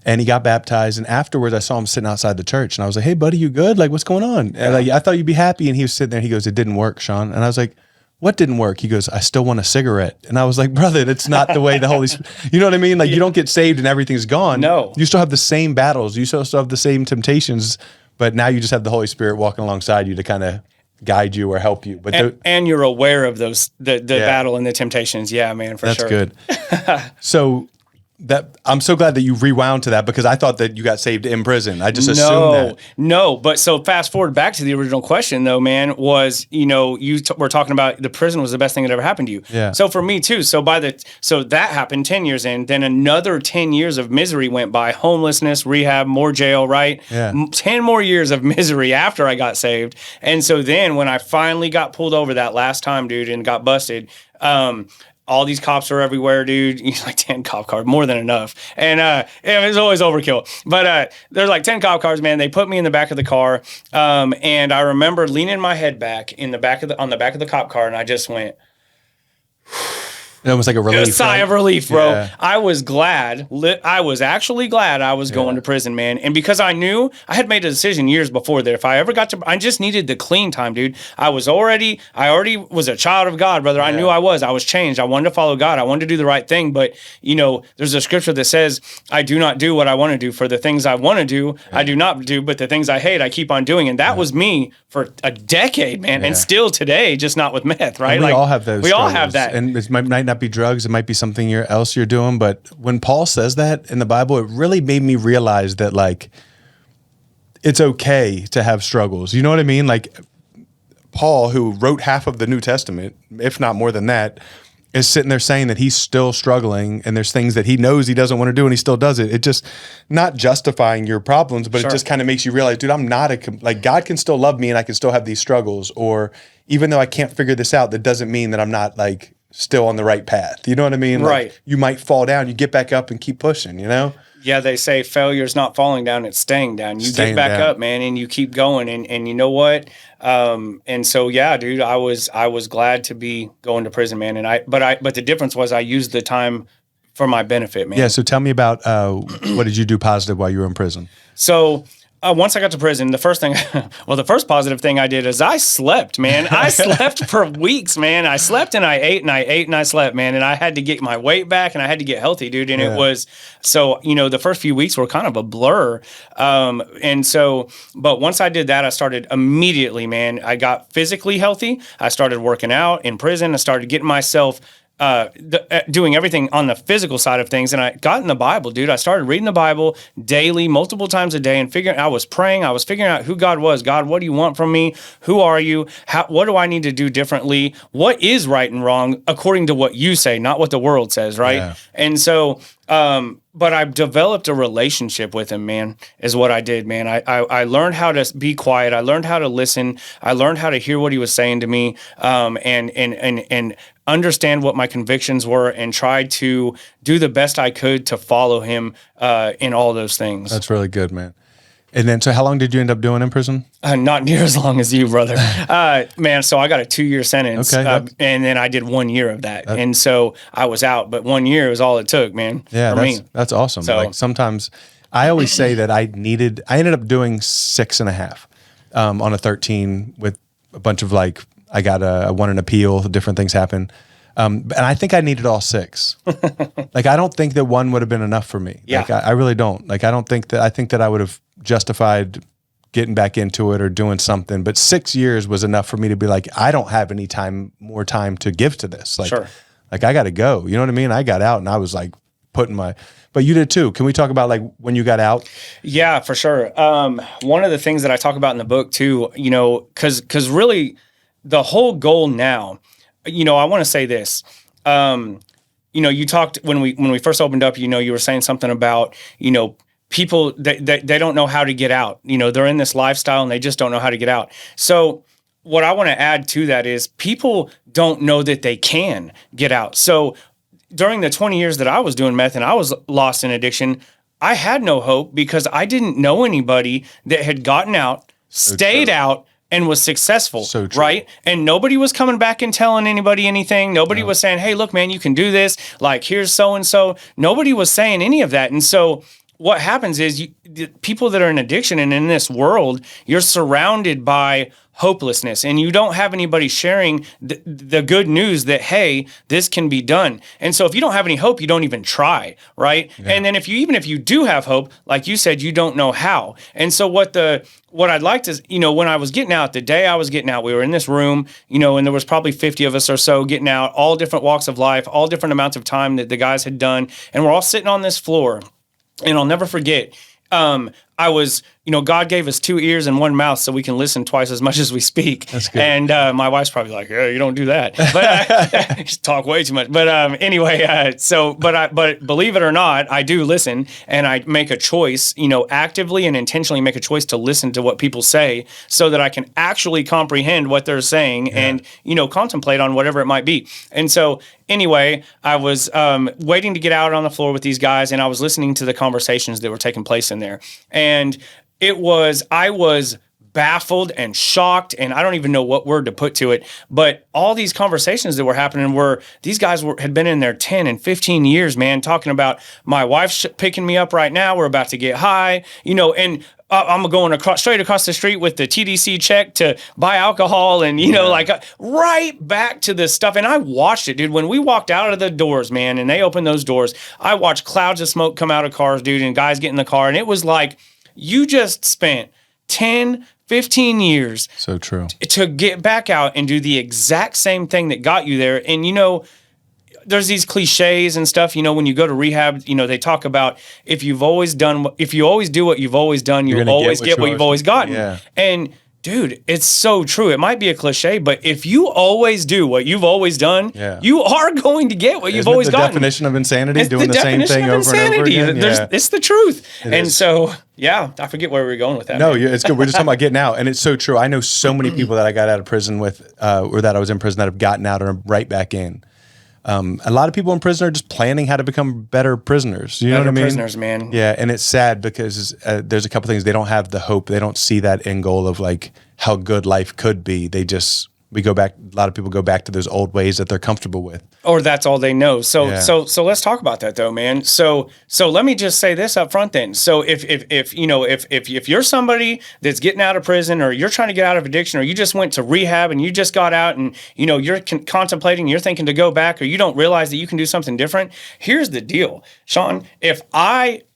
and he got baptized, and afterwards I saw him sitting outside the church, and I was like, hey, buddy, you good? Like, what's going on? And I thought you'd be happy, and he was sitting there, and he goes, it didn't work, Sean. And I was like, what didn't work? He goes, I still want a cigarette. And I was like, brother, that's not the way the Holy Spirit, you know what I mean? Like, you don't get saved and everything's gone. No. You still have the same battles. You still have the same temptations, but now you just have the Holy Spirit walking alongside you to kind of guide you or help you. But and you're aware of those, the battle and the temptations. Yeah, man, for sure. That's good. So I'm so glad that you rewound to that, because I thought that you got saved in prison. I just assumed that. No, but so fast forward back to the original question though, man, was, we're talking about the prison was the best thing that ever happened to you. Yeah. So for me too, so that happened 10 years in, then another 10 years of misery went by, homelessness, rehab, more jail, right? Yeah. 10 more years of misery after I got saved. And so then when I finally got pulled over that last time, dude, and got busted, all these cops are everywhere, dude. Like 10 cop cars, more than enough. And it was always overkill. But there's like 10 cop cars, man. They put me in the back of the car. And I remember leaning my head back on the back of the cop car, and I just went, It was like a relief. A sigh of relief, bro. Yeah. I was glad. I was actually glad I was going to prison, man. And because I knew I had made a decision years before that if I ever got to, I just needed the clean time, dude. I already was a child of God, brother. I knew I was changed. I wanted to follow God. I wanted to do the right thing. But, there's a scripture that says, I do not do what I want to do. For the things I want to do, I do not do. But the things I hate, I keep on doing. And that was me for a decade, man. And still today, just not with meth, right? And we all have those. We all have that. And it might not be drugs. It might be something else you're doing. But when Paul says that in the Bible, it really made me realize that, like, it's okay to have struggles. You know what I mean? Like, Paul, who wrote half of the New Testament, if not more than that, is sitting there saying that he's still struggling and there's things that he knows he doesn't want to do and he still does it. It just, not justifying your problems, but it just kind of makes you realize, dude, I'm not God can still love me and I can still have these struggles. Or even though I can't figure this out, that doesn't mean that I'm not, like, still on the right path. You know what I mean? Right. Like, you might fall down, you get back up and keep pushing, you know? Yeah, they say failure's not falling down, it's staying down. You Staying get back down. up, man, and you keep going. And you know what? And so, yeah, dude, I was glad to be going to prison, man. But the difference was I used the time for my benefit, man. Yeah. So tell me about what did you do positive while you were in prison? So once I got to prison, the first positive thing I did is I slept, man. I slept for weeks, man. I slept and I ate and I ate and I slept, man. And I had to get my weight back and I had to get healthy, dude. And it was, so, the first few weeks were kind of a blur. But once I did that, I started immediately, man. I got physically healthy. I started working out in prison. I started getting myself doing everything on the physical side of things. And I got in the Bible, dude. I started reading the Bible daily, multiple times a day, and I was praying. I was figuring out who God was. God, what do you want from me? Who are you? What do I need to do differently? What is right and wrong according to what you say, not what the world says, right? Yeah. And so, but I've developed a relationship with him, man, is what I did, man. I learned how to be quiet. I learned how to listen. I learned how to hear what he was saying to me, and understand what my convictions were and try to do the best I could to follow him in all those things. That's really good, man. And then, so how long did you end up doing in prison? Not near as long as you, brother. Man, so I got a 2-year sentence, and then I did 1 year of that. And so I was out, but 1 year was all it took, man, for me. That's awesome. So, like, sometimes I always say that I ended up doing 6.5 on a 13 with a bunch of I won an appeal, different things happened. And I think I needed all 6. Like, I don't think that 1 would have been enough for me. Yeah. Like, I really don't. Like, I think that I would have justified getting back into it or doing something. But 6 years was enough for me to be like, I don't have any more time to give to this. Like, sure. Like, I got to go. You know what I mean? I got out and I was like but you did too. Can we talk about like when you got out? Yeah, for sure. One of the things that I talk about in the book too, cause really the whole goal now, I want to say this, you talked when we first opened up, you were saying something about, people they don't know how to get out. They're in this lifestyle and they just don't know how to get out. So what I want to add to that is people don't know that they can get out. So during the 20 years that I was doing meth and I was lost in addiction, I had no hope because I didn't know anybody that had gotten out, stayed out, and was successful, right? And nobody was coming back and telling anybody anything. Nobody was saying, hey, look, man, you can do this. Like, here's so-and-so. Nobody was saying any of that. And so what happens is people that are in addiction and in this world, you're surrounded by hopelessness and you don't have anybody sharing the good news that, hey, this can be done. And so if you don't have any hope, you don't even try, right? Yeah. And then if you do have hope, like you said, you don't know how. And so what I'd like to, when I was getting out, the day I was getting out, we were in this room, and there was probably 50 of us or so getting out, all different walks of life, all different amounts of time that the guys had done. And we're all sitting on this floor. And I'll never forget, I was, God gave us 2 ears and 1 mouth so we can listen twice as much as we speak. That's good. And my wife's probably like, yeah, you don't do that. But I just talk way too much. But anyway, but believe it or not, I do listen and I make a choice, actively and intentionally make a choice to listen to what people say so that I can actually comprehend what they're saying and, contemplate on whatever it might be. And so anyway, I was waiting to get out on the floor with these guys and I was listening to the conversations that were taking place in there. And I was baffled and shocked, and I don't even know what word to put to it, but all these conversations that were happening these guys had been in there 10 and 15 years, man, talking about my wife's picking me up right now, we're about to get high, and I'm going straight across the street with the TDC check to buy alcohol and, right back to this stuff. And I watched it, dude. When we walked out of the doors, man, and they opened those doors, I watched clouds of smoke come out of cars, dude, and guys get in the car. And it was like, you just spent 10, 15 years so true to get back out and do the exact same thing that got you there. And, there's these cliches and stuff, when you go to rehab, they talk about if you always do what you've always done, you'll always get what you've always gotten. Yeah. And dude, it's so true. It might be a cliche, but if you always do what you've always done, you are going to get what you've always gotten. The definition of insanity, it's doing the same thing over and over again. It's the truth. So, I forget where we were going with that. No, it's good. We're just talking about getting out. And it's so true. I know so many people that I got out of prison with, or that I was in prison that have gotten out and are right back in. A lot of people in prison are just planning how to become better prisoners. You know what I mean? Prisoners, man. Yeah, and it's sad because there's a couple things. They don't have the hope. They don't see that end goal of like how good life could be. We go back. A lot of people go back to those old ways that they're comfortable with, or that's all they know. So let's talk about that though, man. So let me just say this up front then. So if you're somebody that's getting out of prison, or you're trying to get out of addiction, or you just went to rehab and you just got out, and you're contemplating, you're thinking to go back, or you don't realize that you can do something different. Here's the deal, Sean.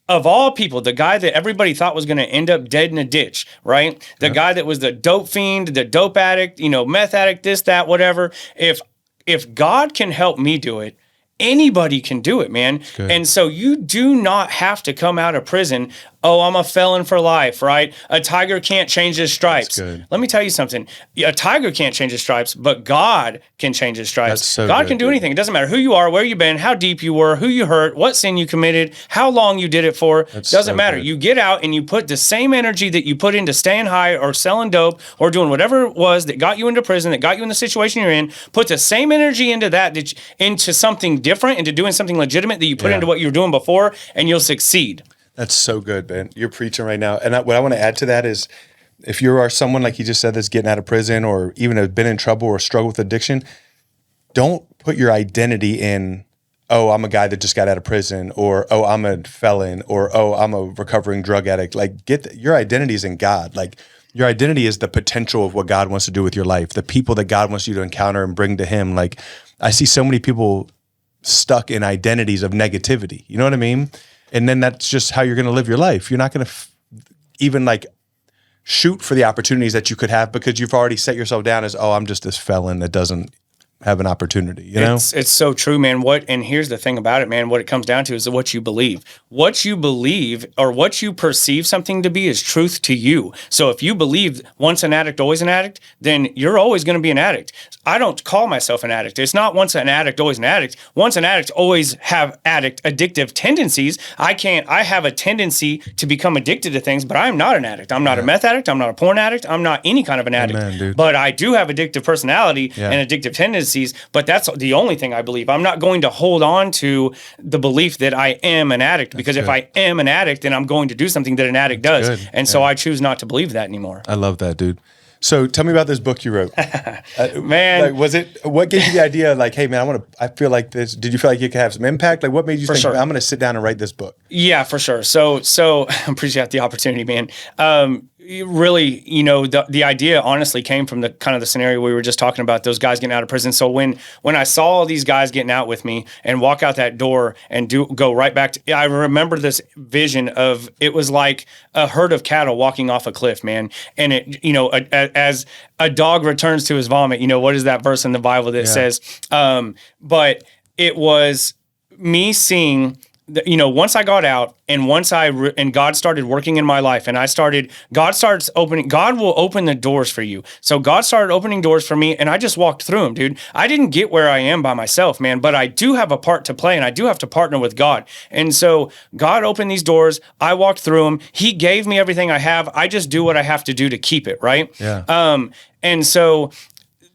Of all people, the guy that everybody thought was going to end up dead in a ditch, right? The guy that was the dope fiend, the dope addict, meth addict, this, that, whatever. If God can help me do it, anybody can do it, man. Good. And so you do not have to come out of prison. Oh, I'm a felon for life, right? A tiger can't change his stripes. Let me tell you something. A tiger can't change his stripes, but God can change his stripes. God can do anything. It doesn't matter who you are, where you've been, how deep you were, who you hurt, what sin you committed, how long you did it for. Doesn't matter. You get out and you put the same energy that you put into staying high or selling dope or doing whatever it was that got you into prison, that got you in the situation you're in, put the same energy into that, into something different, into doing something legitimate that you put into what you were doing before, and you'll succeed. That's so good, Ben. You're preaching right now. And what I want to add to that is, if you are someone, like you just said, that's getting out of prison, or even have been in trouble or struggle with addiction, don't put your identity in, oh, I'm a guy that just got out of prison, or, oh, I'm a felon, or, oh, I'm a recovering drug addict. Like, your identity is in God. Like, your identity is the potential of what God wants to do with your life, the people that God wants you to encounter and bring to him. Like, I see so many people stuck in identities of negativity. You know what I mean? And then that's just how you're going to live your life. You're not going to even like shoot for the opportunities that you could have, because you've already set yourself down as, oh, I'm just this felon that doesn't have an opportunity. You know, it's so true, man. And here's the thing about it, man. What it comes down to is what you believe. What you believe, or what you perceive something to be, is truth to you. So if you believe once an addict, always an addict, then you're always going to be an addict. I don't call myself an addict. It's not once an addict, always an addict. Once an addict, always have addictive tendencies. I have a tendency to become addicted to things, but I'm not an addict. I'm not a meth addict. I'm not a porn addict. I'm not any kind of an addict. Amen, but I do have addictive personality and addictive tendencies. But that's the only thing I believe. I'm not going to hold on to the belief that I am an addict, because if I am an addict, then I'm going to do something that an addict does. And so I choose not to believe that anymore. I love that, dude. So tell me about this book you wrote. Man. Like, what gave you the idea, like, hey, man, I feel like this. Did you feel like you could have some impact? Like, what made you think, I'm going to sit down and write this book? Yeah, for sure. So I appreciate the opportunity, man. Really, the idea honestly came from the kind of the scenario we were just talking about, those guys getting out of prison. So when I saw all these guys getting out with me and walk out that door and go right back to, I remember this vision of, it was like a herd of cattle walking off a cliff, man. And it, as a dog returns to his vomit, what is that verse in the Bible that says, but it was me seeing, once I got out, and once and God started working in my life, and God will open the doors for you. So God started opening doors for me, and I just walked through them, dude. I didn't get where I am by myself, man, but I do have a part to play, and I do have to partner with God. And so God opened these doors. I walked through them. He gave me everything I have. I just do what I have to do to keep it, right? Yeah. And so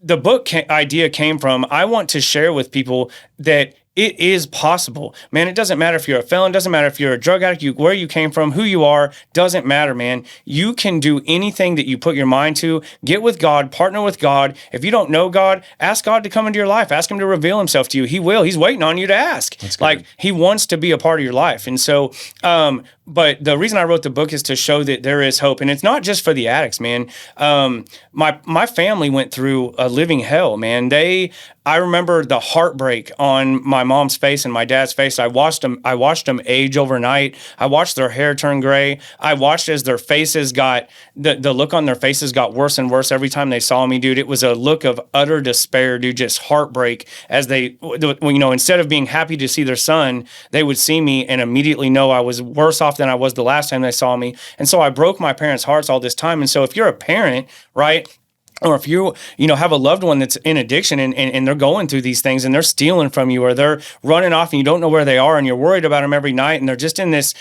the book idea came from, I want to share with people that it is possible, man. It doesn't matter if you're a felon, doesn't matter if you're a drug addict, where you came from, who you are, doesn't matter, man. You can do anything that you put your mind to. Get with God, partner with God. If you don't know God, ask God to come into your life. Ask him to reveal himself to you. He will. He's waiting on you to ask. Like, he wants to be a part of your life. And so, but the reason I wrote the book is to show that there is hope. And it's not just for the addicts, man. My family went through a living hell, man. I remember the heartbreak on my mom's face and my dad's face. I watched them age overnight. I watched their hair turn gray. I watched as their faces got, the look on their faces got worse and worse every time they saw me, dude. It was a look of utter despair, dude, just heartbreak, as they, instead of being happy to see their son, they would see me and immediately know I was worse off than I was the last time they saw me. And so I broke my parents' hearts all this time. And so if you're a parent, right, or if you have a loved one that's in addiction and they're going through these things and they're stealing from you, or they're running off and you don't know where they are and you're worried about them every night and they're just in this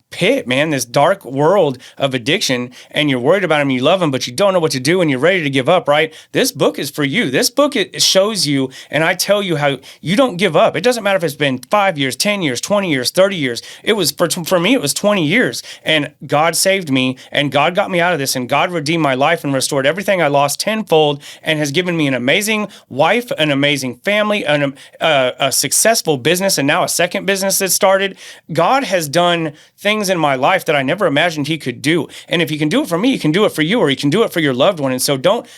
pit, man, this dark world of addiction, and you're worried about them, you love them, but you don't know what to do and you're ready to give up, right? This book is for you. This book, it shows you, and I tell you how you don't give up. It doesn't matter if it's been 5 years, 10 years, 20 years, 30 years. It was, for me, it was 20 years, and God saved me, and God got me out of this, and God redeemed my life and restored everything I lost tenfold, and has given me an amazing wife, an amazing family, a successful business, and now a second business that started. God has done things in my life that I never imagined he could do. And if he can do it for me, he can do it for you, or he can do it for your loved one. And so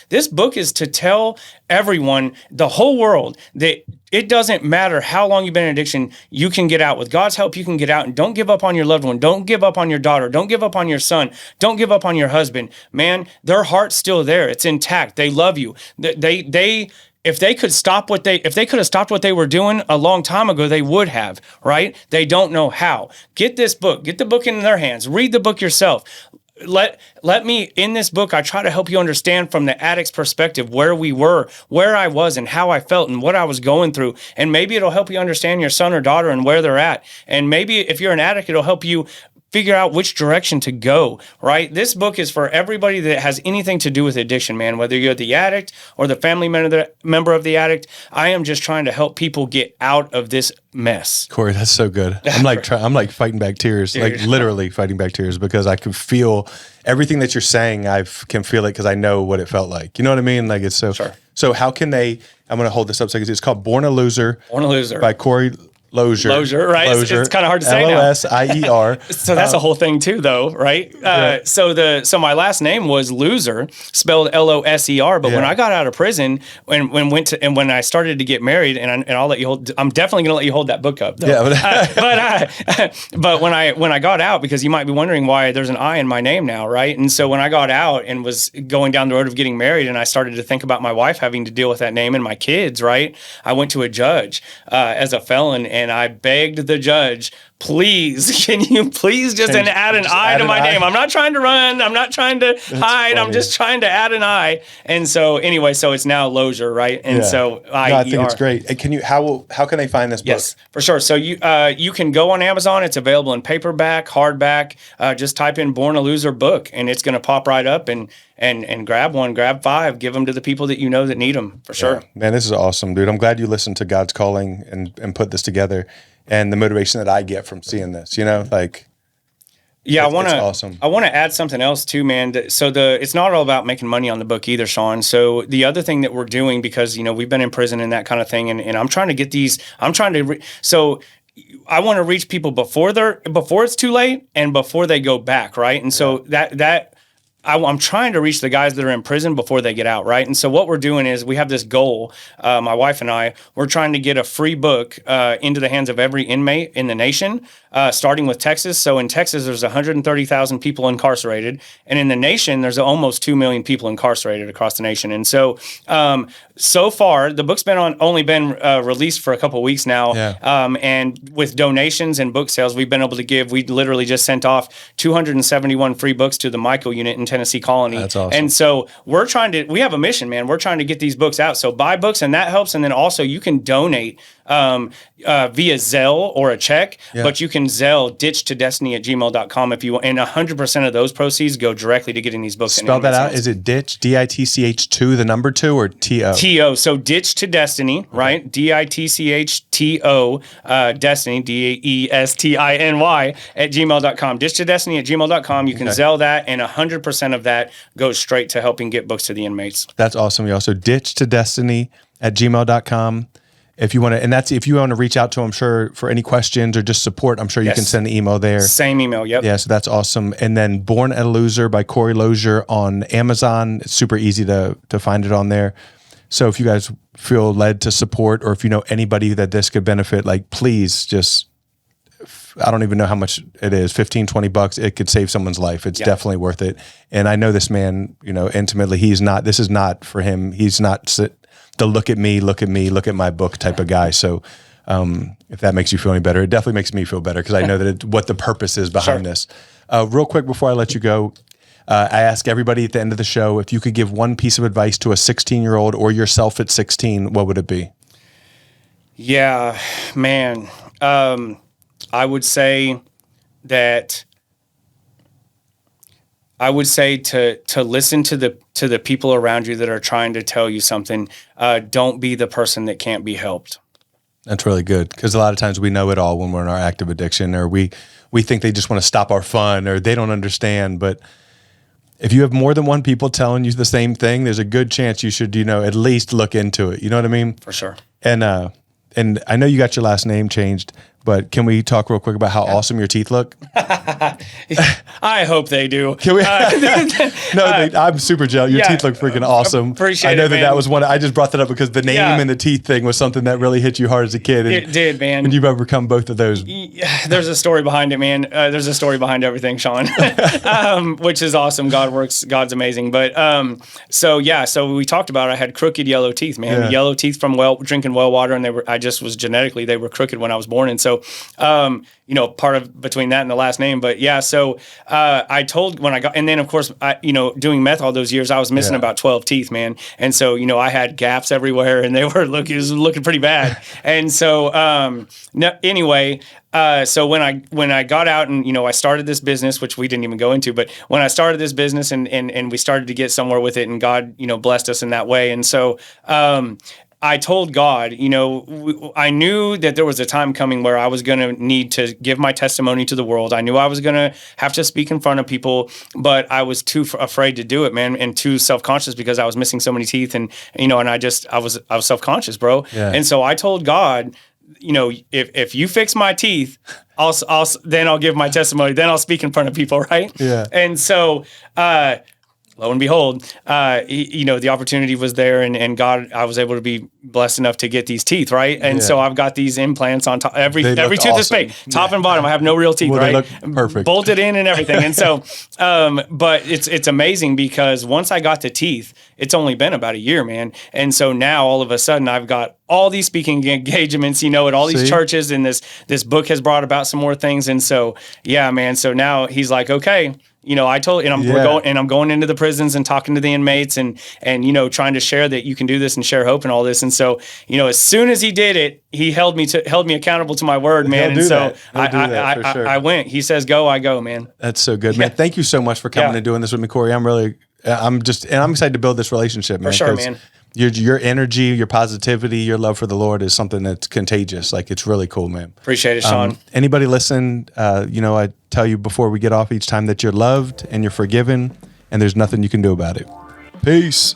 this book is to tell everyone, the whole world, that it doesn't matter how long you've been in addiction, you can get out. With God's help, you can get out, and don't give up on your loved one. Don't give up on your daughter. Don't give up on your son. Don't give up on your husband. Man, their heart's still there. It's intact. They love you. If they could have stopped what they were doing a long time ago, they would have, right? They don't know how. Get this book. Get the book in their hands. Read the book yourself. Let me, in this book, I try to help you understand from the addict's perspective where we were, where I was, and how I felt, and what I was going through. And maybe it'll help you understand your son or daughter and where they're at. And maybe if you're an addict, it'll help you figure out which direction to go, right? This book is for everybody that has anything to do with addiction, man. Whether you're the addict or the family member of the addict, I am just trying to help people get out of this mess. Cory, that's so good. I'm like fighting back tears, like literally fighting back tears, because I can feel everything that you're saying. I can feel it because I know what it felt like. You know what I mean? Like, it's so. Sure. So how can they? I'm going to hold this up seconds. It's called Born a Loser. Born a Loser by Cory Losier. Losier, right? Losier, it's kind of hard to say now. Losier. So that's a whole thing too, though, right? Yeah. So my last name was Loser, spelled Loser. But when I got out of prison, when I started to get married, and I'll let you hold. I'm definitely going to let you hold that book up. Though. Yeah. But when I got out, because you might be wondering why there's an I in my name now, right? And so when I got out and was going down the road of getting married, and I started to think about my wife having to deal with that name and my kids, right? I went to a judge as a felon. And I begged the judge, please, can you please just add an I to my name? I'm not trying to run. I'm not trying to hide. Funny. I'm just trying to add an I. And so anyway, so it's now Losier, right? And so I think it's great. Can you how can they find this book? Yes, for sure. So you can go on Amazon. It's available in paperback, hardback. Just type in Born a Loser book, and it's going to pop right up, and grab one, grab 5, give them to the people that you know that need them, for sure. Man, this is awesome, dude. I'm glad you listened to God's calling and put this together, and the motivation that I get from seeing this, like. Yeah, I want to add something else too, man. So it's not all about making money on the book either, Sean. So the other thing that we're doing, because we've been in prison and that kind of thing, and I'm trying to get these. So I want to reach people before it's too late and before they go back, right? And so I'm trying to reach the guys that are in prison before they get out, right? And so what we're doing is we have this goal, my wife and I, we're trying to get a free book into the hands of every inmate in the nation, starting with Texas. So in Texas, there's 130,000 people incarcerated. And in the nation, there's almost 2 million people incarcerated across the nation. And so so far, the book's only been released for a couple of weeks now. Yeah. And with donations and book sales, we've been able to give, we literally just sent off 271 free books to the Michael unit in Tennessee Colony. That's awesome. And so we have a mission, man. We're trying to get these books out. So buy books, and that helps. And then also you can donate via Zelle or a check, but you can Zelle ditchtodestiny@gmail.com if you want. And 100% of those proceeds go directly to getting these books. Spell that out. Is it ditch, DITCH2, the number 2, or TO? TO. So Ditch to Destiny, right? DITCHTO, Destiny, DESTINY @gmail.com. Ditchtodestiny@gmail.com. You can Zelle that, and 100% of that goes straight to helping get books to the inmates. That's awesome, y'all. So ditchtodestiny@gmail.com. If you want to, and that's if you want to reach out to them, sure, for any questions or just support, I'm sure you can send an email there. Same email, yep. Yeah, so that's awesome. And then Born a Loser by Cory Losier on Amazon. It's super easy to find it on there. So if you guys feel led to support, or if you know anybody that this could benefit, please just, I don't even know how much it is, $15, $20. It could save someone's life. It's definitely worth it. And I know this man, intimately, this is not for him. He's not the look at me, look at my book type of guy. So if that makes you feel any better, it definitely makes me feel better, because I know what the purpose is behind this. Real quick before I let you go, I ask everybody at the end of the show, if you could give one piece of advice to a 16-year-old or yourself at 16, what would it be? Yeah, man. I would say to listen to the people around you that are trying to tell you something. Don't be the person that can't be helped. That's really good, because a lot of times we know it all when we're in our active addiction, or we think they just want to stop our fun, or they don't understand. But if you have more than one people telling you the same thing, there's a good chance you should, at least look into it. You know what I mean? For sure. And I know you got your last name changed, but can we talk real quick about how awesome your teeth look? I hope they do. Can we? I'm super jealous. Your teeth look freaking awesome. Appreciate it, I know man. that was one. I just brought that up because the name and the teeth thing was something that really hit you hard as a kid. And, it did, man. And you've overcome both of those. There's a story behind it, man. There's a story behind everything, Sean, which is awesome. God works. God's amazing. But so we talked about it. I had crooked yellow teeth, man. Yeah. Yellow teeth from drinking well water, and I just was genetically, they were crooked when I was born, and so part of between that and the last name. But yeah, so I told when I got, and then of course, doing meth all those years, I was missing about 12 teeth, man. And so, I had gaps everywhere, and it was looking pretty bad. And so, so when I got out and, I started this business, which we didn't even go into, but when I started this business and we started to get somewhere with it, and God, blessed us in that way. And so, I told God, I knew that there was a time coming where I was going to need to give my testimony to the world. I knew I was going to have to speak in front of people, but I was too afraid to do it, man, and too self-conscious because I was missing so many teeth, and and I was self-conscious, bro. Yeah. And so I told God, if you fix my teeth, then I'll give my testimony. Then I'll speak in front of people, right? Yeah. And so, lo and behold, the opportunity was there, and God, I was able to be blessed enough to get these teeth, right? And so I've got these implants on top, every tooth is fake, top and bottom. I have no real teeth, right? They look perfect. Bolted in and everything. And so, but it's amazing because once I got the teeth, it's only been about a year, man. And so now all of a sudden I've got all these speaking engagements, at all these churches, and this book has brought about some more things. And so, yeah, man. So now he's like, okay, I told, and I'm going into the prisons and talking to the inmates and trying to share that you can do this and share hope and all this. And so, as soon as he did it, he held me accountable to my word, man. And so I went. He says, go, I go, man. That's so good, man. Thank you so much for coming and doing this with me, Cory. I'm excited to build this relationship, man. For sure, man. Your energy, your positivity, your love for the Lord is something that's contagious. Like, it's really cool, man. Appreciate it, Sean. Anybody listen, I tell you before we get off each time that you're loved and you're forgiven, and there's nothing you can do about it. Peace.